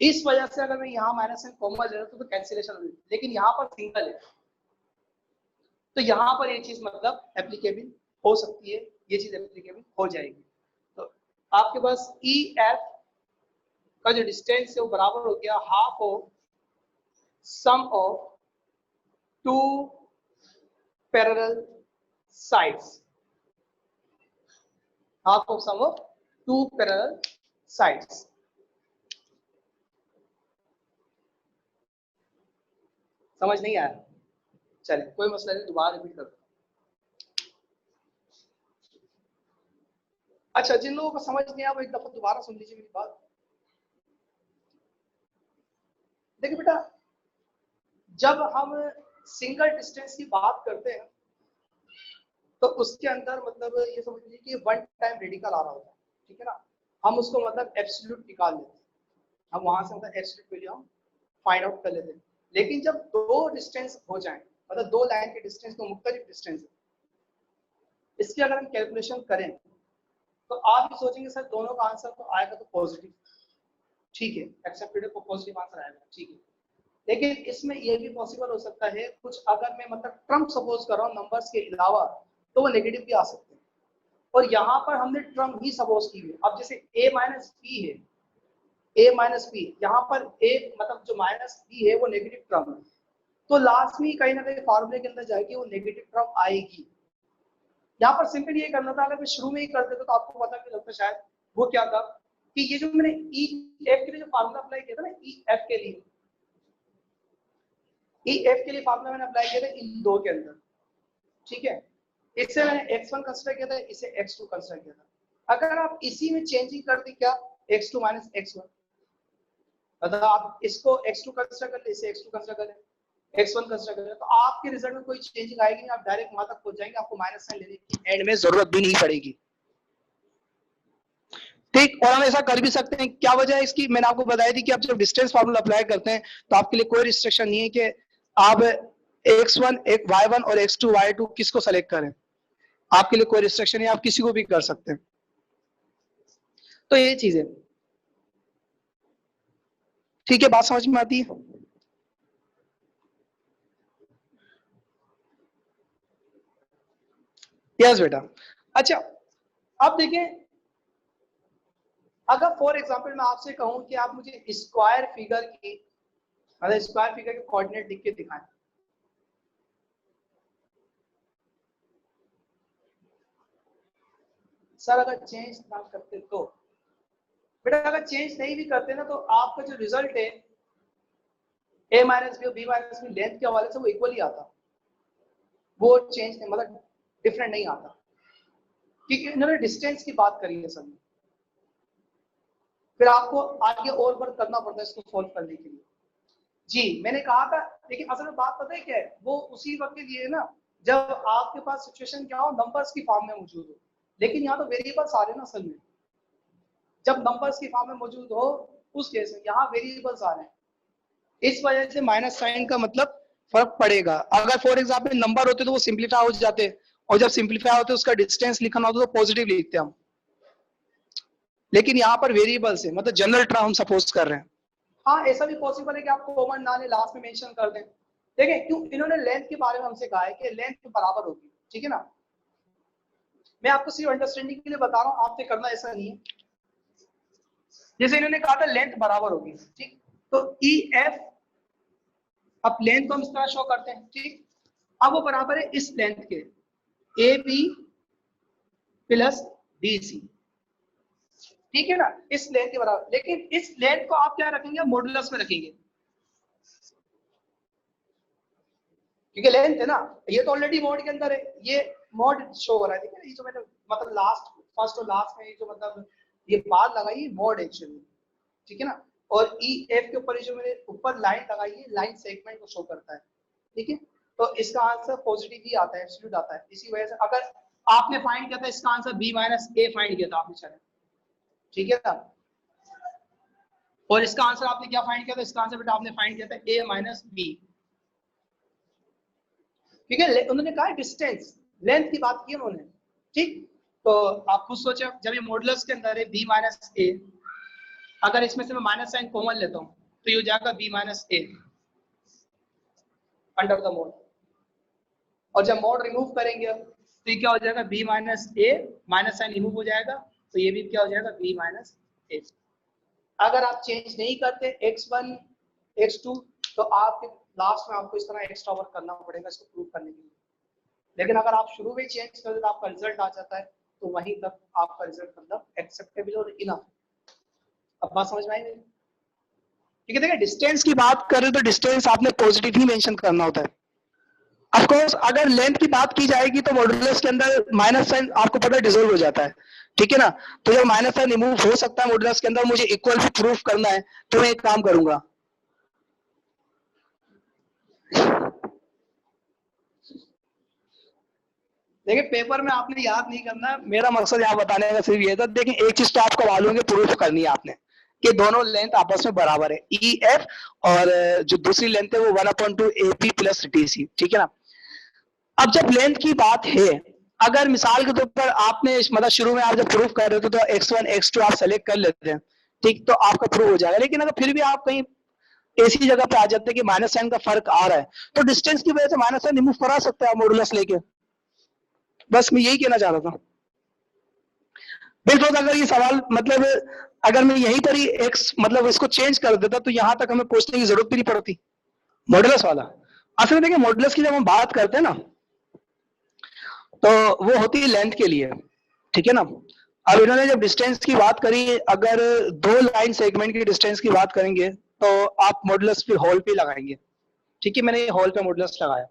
इस वजह से अगर मैं यहाँ माइनस एन कॉमन ले रहा हूँ तो कैंसिलेशन हो, लेकिन यहाँ पर सिंगल है तो यहाँ पर ये चीज मतलब एप्लीकेबल हो सकती है, ये चीज एप्लीकेबल हो जाएगी। तो आपके पास ई एफ का जो डिस्टेंस है वो बराबर हो गया half of sum of two parallel sides, half of sum of two parallel sides. समझ नहीं आया, चलिए कोई मसला नहीं, दोबारा रिपीट करता हूं। अच्छा जिन लोगों को समझ नहीं आया वो एक दफा दोबारा सुन लीजिए मेरी बात। देखिए बेटा, जब हम सिंगल डिस्टेंस की बात करते हैं तो उसके अंदर मतलब ये समझ लीजिए कि वन टाइम रेडिकल आ रहा होता है, ठीक है ना, हम उसको मतलब एब्सोल्यूट निकाल लेते हैं, हम वहां से मतलब एब्सोल्यूट वैल्यू हम फाइंड आउट कर लेते हैं। लेकिन जब दो डिस्टेंस हो जाएं मतलब दो लाइन के डिस्टेंस तो मुख्तलिफ डिस्टेंस है, इसकी अगर हम कैलकुलेशन करें तो आप भी सोचेंगे सर दोनों का आंसर तो आएगा तो पॉजिटिव, ठीक है, एक्सेप्टेड को पॉजिटिव आंसर आएगा, ठीक है। लेकिन इसमें यह भी पॉसिबल हो सकता है कुछ अगर मैं मतलब ट्रम सपोज कर रहा हूँ नंबर्स के अलावा तो वो नेगेटिव भी आ सकते हैं, और यहाँ पर हमने ट्रम ही सपोज की है। अब जैसे a माइनस बी है, a माइनस बी, यहाँ पर a मतलब जो माइनस बी है वो नेगेटिव ट्रम है, तो लास्ट में कहीं ना कहीं फॉर्मूले के अंदर जाएगी वो नेगेटिव ट्रम आएगी। यहाँ पर सिंपल ये करना था, अगर मैं शुरू में ही कर देता तो आपको पता भी लगता शायद वो क्या था कि ये जो मैंने ई एफ के लिए जो फार्मूला अप्लाई किया था ना, ई एफ के लिए, ई एफ के लिए फार्मूला मैंने अप्लाई किया था इन दो के अंदर, ठीक है, इससे मैंने x1 कंसीडर किया था, इसे x2 कंसीडर किया था। अगर आप इसी में चेंजिंग कर दी क्या x2 माइनस x1, मतलब आप इसको x2 कंसीडर कर ले, इसे x2 कंसीडर करें, x1 कंसीडर करें, तो आपके रिजल्ट में कोई चेंजिंग आएगी नहीं, आप डायरेक्ट वहां तक पहुंच जाएंगे, आपको माइनस साइन लेने की एंड में जरूरत भी नहीं पड़ेगी। ठीक, और हम ऐसा कर भी सकते हैं, क्या वजह है इसकी, मैंने आपको बताई थी कि आप जब डिस्टेंस फार्मूला अप्लाई करते हैं तो आपके लिए कोई रिस्ट्रिक्शन नहीं है कि आप x1 एक y1 और x2 y2 किसको सेलेक्ट करें, आपके लिए कोई रिस्ट्रिक्शन नहीं, आप किसी को भी कर सकते हैं। तो ये चीज है, ठीक है, बात समझ में आती है। यस बेटा। अच्छा अब देखें, अगर फॉर एग्जांपल मैं आपसे कहूं कि आप मुझे स्क्वायर फिगर की मतलब स्क्वायर फिगर के कोऑर्डिनेट लिख के दिखाएं, सर अगर चेंज ना करते तो, बेटा अगर चेंज नहीं भी करते ना तो आपका जो रिजल्ट है a माइनस बी और b माइनस बी लेंथ के हवाले से वो इक्वल ही आता, वो चेंज नहीं मतलब डिफरेंट नहीं आता, क्योंकि इन्होंने डिस्टेंस की बात करी है सर। फिर आपको आगे और वर्क करना पड़ता है इसको सॉल्व करने के लिए। जी मैंने कहा था, लेकिन असल में बात पता है क्या है, वो उसी वक्त के लिए ना जब आपके पास सिचुएशन क्या हो, नंबर्स की फॉर्म में मौजूद हो, लेकिन यहाँ तो वेरिएबल्स आ रहे हैं ना असल में, जब नंबर्स की फॉर्म में मौजूद हो उस केस में यहाँ वेरिएबल्स आ रहे हैं, इस वजह से माइनस साइन का मतलब फर्क पड़ेगा। अगर फॉर एग्जाम्पल नंबर होते तो वो सिंप्लीफाई हो जाते, और जब सिंप्लीफाई होते उसका डिस्टेंस लिखना होता तो पॉजिटिव लिखते हम, लेकिन यहाँ पर वेरिएबल्स है, मतलब जनरल टर्म हम सपोज कर रहे हैं। हाँ ऐसा भी पॉसिबल है कि आप कॉमन ना ले, लास्ट में मेंशन कर दें। देखिए क्यों इन्होंने लेंथ के बारे में हमसे कहा है कि लेंथ बराबर होगी, ठीक है ना, मैं आपको सिर्फ अंडरस्टैंडिंग के लिए बता रहा हूँ, आपसे करना ऐसा नहीं है। जैसे इन्होंने कहा था लेंथ बराबर होगी, ठीक, तो ई एफ, अब लेंथ को हम इस तरह शो करते हैं, ठीक, अब वो बराबर है इस लेंथ के A B plus B C, ठीक है ना, इस लेंथ के बराबर, लेकिन इस लेंथ को आप क्या रखेंगे, मॉडुलस में रखेंगे, क्योंकि लेंथ है ना, ये तो ऑलरेडी मोड के अंदर है, ये मोड शो हो रहा है, ठीक है, ये जो मैंने मतलब लास्ट फर्स्ट और लास्ट में जो मतलब ये बात लगाई मोड एक्चुअली, ठीक है ना, और ई एफ के ऊपर जो मैंने ऊपर लाइन लगाई है, लाइन सेगमेंट को शो करता है, ठीक है, तो इसका आंसर पॉजिटिव ही आता है, एब्सोल्यूट आता है। इसी वजह से अगर आपने फाइंड किया था इसका आंसर बी माइनस ए फाइंड किया था आपने, चले, ठीक है ना, और इसका आंसर आपने क्या फाइंड किया था, इसका आंसर बेटा आपने फाइंड किया था ए माइनस बी, ठीक है, उन्होंने कहा डिस्टेंस, लेंथ की बात की उन्होंने, ठीक, तो आप खुद सोचे जब ये मॉडुलस के अंदर है बी माइनस ए, अगर इसमें से मैं माइनस साइन कॉमन लेता हूं तो ये हो जाएगा B minus A under the mod, और जब मोड रिमूव करेंगे तो ये क्या हो जाएगा, बी माइनस ए, माइनस साइन रिमूव हो जाएगा तो ये भी क्या हो जाएगा, बी माइनस ए। अगर आप चेंज नहीं करते x1 x2 तो आप लास्ट में आपको इस तरह एक्स्ट्रा वर्क करना पड़ेगा इसको प्रूव करने के लिए, लेकिन अगर आप शुरू में चेंज कर देते आपका रिजल्ट आ जाता है, तो वहीं तक आपका रिजल्ट मतलब एक्सेप्टेबल और इनफ। अब बात समझ में आई मेरी, ठीक है, देखिए डिस्टेंस की बात करें तो डिस्टेंस आपने पॉजिटिव ही मेंशन करना होता है। ऑफ कोर्स अगर लेंथ की बात की जाएगी तो मॉडुलस के अंदर माइनस साइन आपको पता है डिसॉल्व हो जाता है, ठीक है ना, तो जब माइनस साइन रिमूव हो सकता है मॉडुलस के अंदर, मुझे इक्वल भी प्रूफ करना है तो मैं एक काम करूंगा, देखिए पेपर में आपने याद नहीं करना, मेरा मकसद यहाँ बताने का सिर्फ ये था। देखिए एक चीज तो आपको मालूम है, प्रूफ करनी है आपने कि दोनों लेंथ आपस में बराबर है, ई एफ, और जो दूसरी लेंथ है वो 1/2 A P plus T C, ठीक है ना। अब जब लेंथ की बात है, अगर मिसाल के तौर पर आपने मतलब शुरू में आप जब प्रूफ कर रहे थे तो x1 x2 आप सेलेक्ट कर लेते हैं, ठीक, तो आपका प्रूफ हो जाएगा। लेकिन अगर फिर भी आप कहीं ऐसी जगह पे आ जाते हैं कि माइनस साइन का फर्क आ रहा है, तो डिस्टेंस की वजह से माइनस साइन रिमूव करा सकते हैं आप मॉडुलस लेके, बस मैं यही कहना चाह रहा था। बिल्कुल, अगर ये सवाल मतलब अगर मैं यहीं पर ही एक्स मतलब इसको चेंज कर देता तो यहां तक हमें पूछने की जरूरत भी नहीं पड़ती, मॉडुलस वाला। असल में देखिए मॉडुलस की जब हम बात करते हैं ना तो वो होती है लेंथ के लिए, ठीक है ना। अब इन्होंने जब डिस्टेंस की बात करी, अगर दो लाइन सेगमेंट की डिस्टेंस की बात करेंगे तो आप मॉडुलस फिर हॉल पे लगाएंगे, ठीक है, मैंने हॉल पे मॉडुलस लगाया।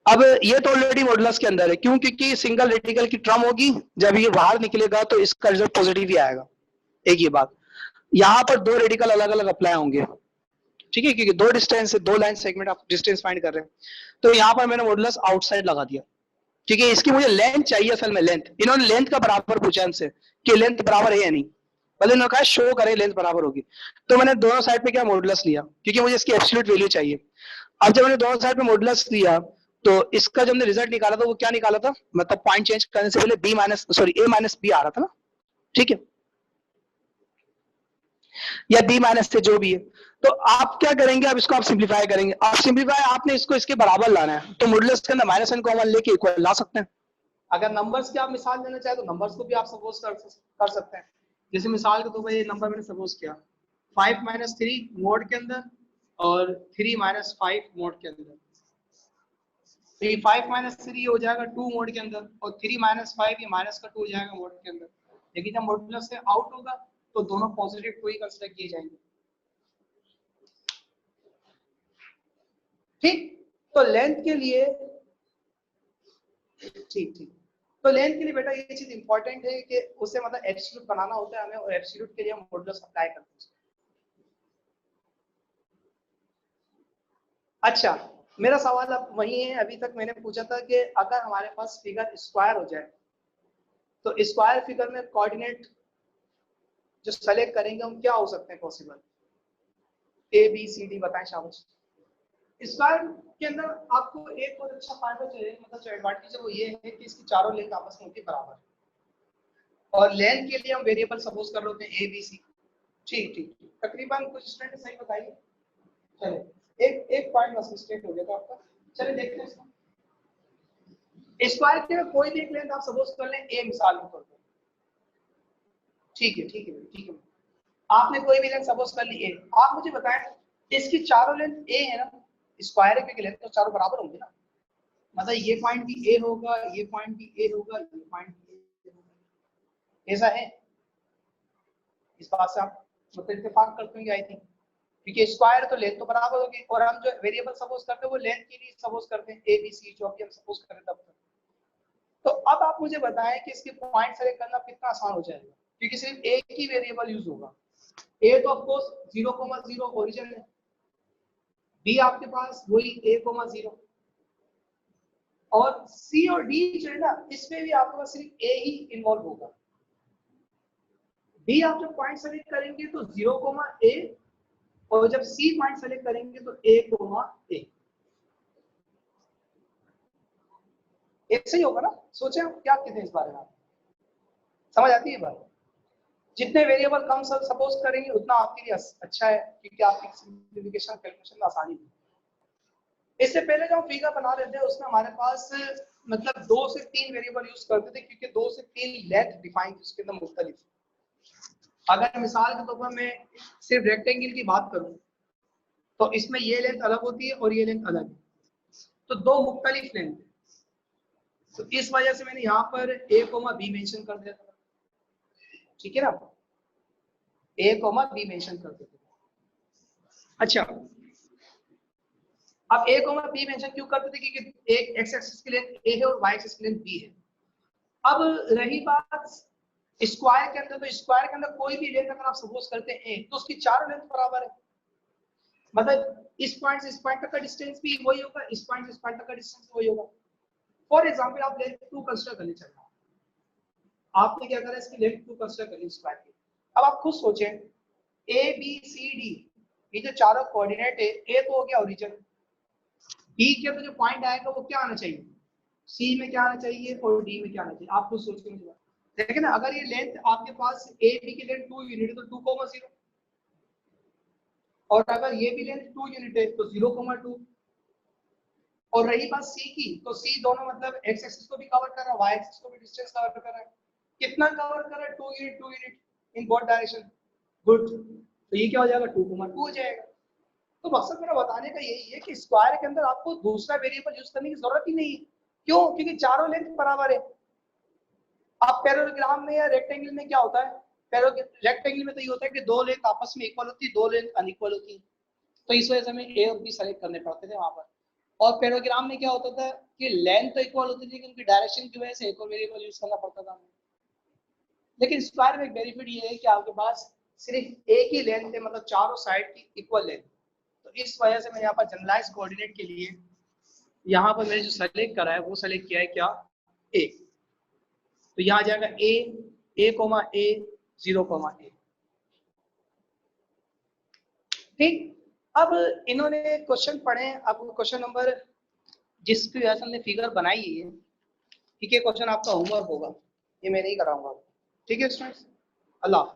अब ये तो ऑलरेडी मॉडुलस के अंदर है, क्यों, क्योंकि सिंगल रेडिकल की टर्म होगी, जब ये बाहर निकलेगा तो इसका रिजल्ट पॉजिटिव ही आएगा। एक ये बात, यहाँ पर दो रेडिकल अलग अलग अप्लाई होंगे, ठीक है, क्योंकि दो डिस्टेंस दो लाइन सेगमेंट आप डिस्टेंस फाइंड कर रहे हैं, तो यहाँ पर मैंने मॉडुलस आउटसाइड लगा दिया, ठीक है। इसकी मुझे लेंथ चाहिए, असल में लेंथ, इन्होंने लेंथ का बराबर पूछा हमसे कि लेंथ बराबर है या नहीं, पहले इन्होंने कहा शो करें लेंथ बराबर होगी, तो मैंने दोनों साइड पे क्या मॉडुलस लिया, क्योंकि मुझे इसकी एब्सोल्यूट वैल्यू चाहिए। अब जब मैंने दोनों साइड पे मॉडुलस लिया तो इसका जब हमने रिजल्ट निकाला था वो क्या निकाला था, मतलब पॉइंट चेंज करने से पहले बी माइनस सॉरी ए माइनस बी आ रहा था ना, ठीक है, या बी माइनस से जो भी है। तो आप क्या करेंगे, अब इसको आप सिंप्लीफाई करेंगे, आप सिंप्लीफाई आपने इसको इसके बराबर लाना है, तो मॉडुलस के अंदर माइनस साइन कॉमन लेके इक्वल ला सकते हैं। अगर नंबर्स की आप मिसाल देना चाहे तो नंबर्स को भी आप सपोज कर सकते हैं। जैसे मिसाल के तौर पर ये नंबर मैंने सपोज किया 5 माइनस 3 मोड के अंदर और 3 माइनस 5 मोड के अंदर, तो ये 5 माइनस 3 हो जाएगा 2 मोड के अंदर, और 3 माइनस 5 ये माइनस का 2 हो जाएगा मोड के अंदर। लेकिन जब मॉडुलस से आउट होगा तो दोनों पॉजिटिव को ही कंसीडर किए जाएंगे, ठीक। तो लेंथ के लिए ठीक ठीक, तो लेंथ के लिए बेटा ये चीज इंपॉर्टेंट है कि उसे मतलब एब्सोल्यूट बनाना होता है हमें, और एब्सोल्यूट के लिए हम मॉडुलस अप्लाई करते हैं। अच्छा, मेरा सवाल अब वही है, अभी तक मैंने पूछा था कि अगर हमारे पास फिगर स्क्वायर हो जाए तो स्क्वायर फिगर में कोऑर्डिनेट जो सेलेक्ट करेंगे हम क्या हो सकते हैं possible? A B C D बताएं शाबाश। स्क्वायर के अंदर आपको एक और अच्छा फायदा जो है, मतलब जो एडवांटेज है वो ये है कि इसकी चारों लेंथ आपस में होती बराबर है। और लेंथ के लिए हम वेरिएबल सपोज कर रहे होते हैं ए बी सी। ठीक ठीक ठीक, तकरीबन कुछ स्टूडेंट सही बताइए। चलिए एक एक पॉइंट बस मिस्टेक हो गया था आपका। चलिए देखते हैं इसको। स्क्वायर के कोई भी एक लेंथ आप सपोज कर लें ए मिसाल के तौर पर। ठीक है ठीक है ठीक है, आपने कोई भी लेंथ सपोज कर ली ए। आप मुझे बताएं इसकी चारों लेंथ ए है ना, स्क्वायर की लेंथ तो चारों बराबर होंगे ना, मतलब ये पॉइंट भी ए होगा, ये पॉइंट भी ए होगा, ये पॉइंट भी ए होगा, ऐसा है? इस बात से आप मतलब इत्तेफाक करते हैं आई थिंक, क्योंकि स्क्वायर तो लेंथ तो बराबर होगी और हम जो वेरिएबल सपोज करते हैं वो लेंथ के लिए सपोज करते हैं ए बी सी, जो भी हम सपोज करें तब तक। तो अब आप मुझे बताएं कि इसके पॉइंट सेलेक्ट करना कितना आसान हो जाएगा, क्योंकि सिर्फ एक ही वेरिएबल यूज होगा। ए तो ऑफ कोर्स 0,0 ओरिजिन है, बी आपके पास वही a,0 और सी और डी जो है ना इसमें भी आपके पास सिर्फ ए ही इन्वॉल्व होगा। बी आप जब पॉइंट सेलेक्ट करेंगे तो 0,a और जब सी पॉइंट सेलेक्ट करेंगे तो a,a ऐसे ही होगा ना। सोचे आप क्या कहते हैं इस बारे में, समझ आती है बात? जितने वेरिएबल कम सपोज करेंगे उतना आपके लिए अच्छा है, क्योंकि आपकी सिंप्लीफिकेशन कैलकुलेशन में आसानी है। इससे पहले जो हम फिगर बना रहे थे उसमें हमारे पास मतलब 2 से 3 वेरिएबल यूज करते थे, क्योंकि 2 से 3 लेंथ डिफाइन थी उसके अंदर मुख्तलिफ। अगर मिसाल के तौर पर मैं सिर्फ रेक्टेंगल की बात करूं तो इसमें ये लेंथ अलग होती है और ये लेंथ अलग है, तो दो मुख्तलिफ लेंथ है। तो इस वजह से मैंने यहाँ पर a, b मेंशन कर दिया था, ठीक है ना, a, b मेंशन कर दिया था। अच्छा, अब a, b मेंशन क्यों करते थे? क्योंकि एक x एक्सिस की लेंथ a है और y एक्सिस की लेंथ b है। अब रही बात स्क्वायर के अंदर, तो स्क्वायर के अंदर कोई भी लेंथ अगर आप सपोज करते हैं a तो उसकी चारों लेंथ बराबर है, मतलब इस पॉइंट से इस पॉइंट तक का डिस्टेंस भी वही होगा, इस पॉइंट से इस पॉइंट तक का डिस्टेंस वही होगा। फॉर एग्जांपल आप लेंथ 2 कंसीडर करने चल रहे हैं, आपने क्या करा इसकी लेंथ 2 कंसीडर कर ली स्क्वायर की। अब आप खुद सोचें ए बी सी डी ये जो चारों कोऑर्डिनेट है, ए तो हो गया ओरिजिन, बी के तो जो पॉइंट आएगा वो क्या आना चाहिए, सी में क्या आना चाहिए और डी में क्या आना चाहिए, आप खुद सोच के मुझे देखिए ना। अगर ये लेंथ आपके पास ए बी की लेंथ 2 यूनिट है तो 2,0, और अगर ये भी लेंथ 2 यूनिट है तो 0,2। और रही बात सी की, तो सी दोनों मतलब एक्स एक्सिस को भी कवर कर रहा है, वाई एक्सिस को भी डिस्टेंस कवर कर रहा है। कितना कवर कर रहा है? 2 unit in both direction. Good, तो ये क्या हो जाएगा 2,2 हो जाएगा। तो मकसद मेरा बताने का यही है कि स्क्वायर के अंदर आपको दूसरा वेरिएबल यूज करने की जरूरत ही नहीं है। क्यों? क्योंकि चारों लेंथ बराबर है। अब पैरेललोग्राम में या रेक्टेंगल में क्या होता है? रेक्टेंगल में तो ये होता है कि दो लेंथ आपस में इक्वल होती है, दो लेंथ अनइक्वल होती है, तो इस वजह से हमें ए और बी सेलेक्ट करने पड़ते थे वहां पर। और पैरेललोग्राम में क्या होता था कि लेंथ तो इक्वल होती थी, उनकी डायरेक्शन की वजह से एक और वेरिएबल यूज करना पड़ता था हमें। लेकिन स्क्वायर में एक बेनिफिट ये है कि आपके पास सिर्फ एक ही लेंथ है, मतलब चारों साइड की इक्वल लेंथ। तो इस वजह से मैं यहाँ पर जनरलाइज कोऑर्डिनेट के लिए यहाँ पर मैंने जो सेलेक्ट करा है वो सेलेक्ट किया है क्या, ए। तो यहाँ आ जाएगा a, 0,a। ठीक, अब इन्होंने क्वेश्चन पढ़े, अब क्वेश्चन नंबर जिसकी वजह से हमने फिगर बनाई है, ठीक है, क्वेश्चन आपका होमवर्क होगा, ये मैं नहीं कराऊंगा। ठीक है स्टूडेंट्स, अल्लाह।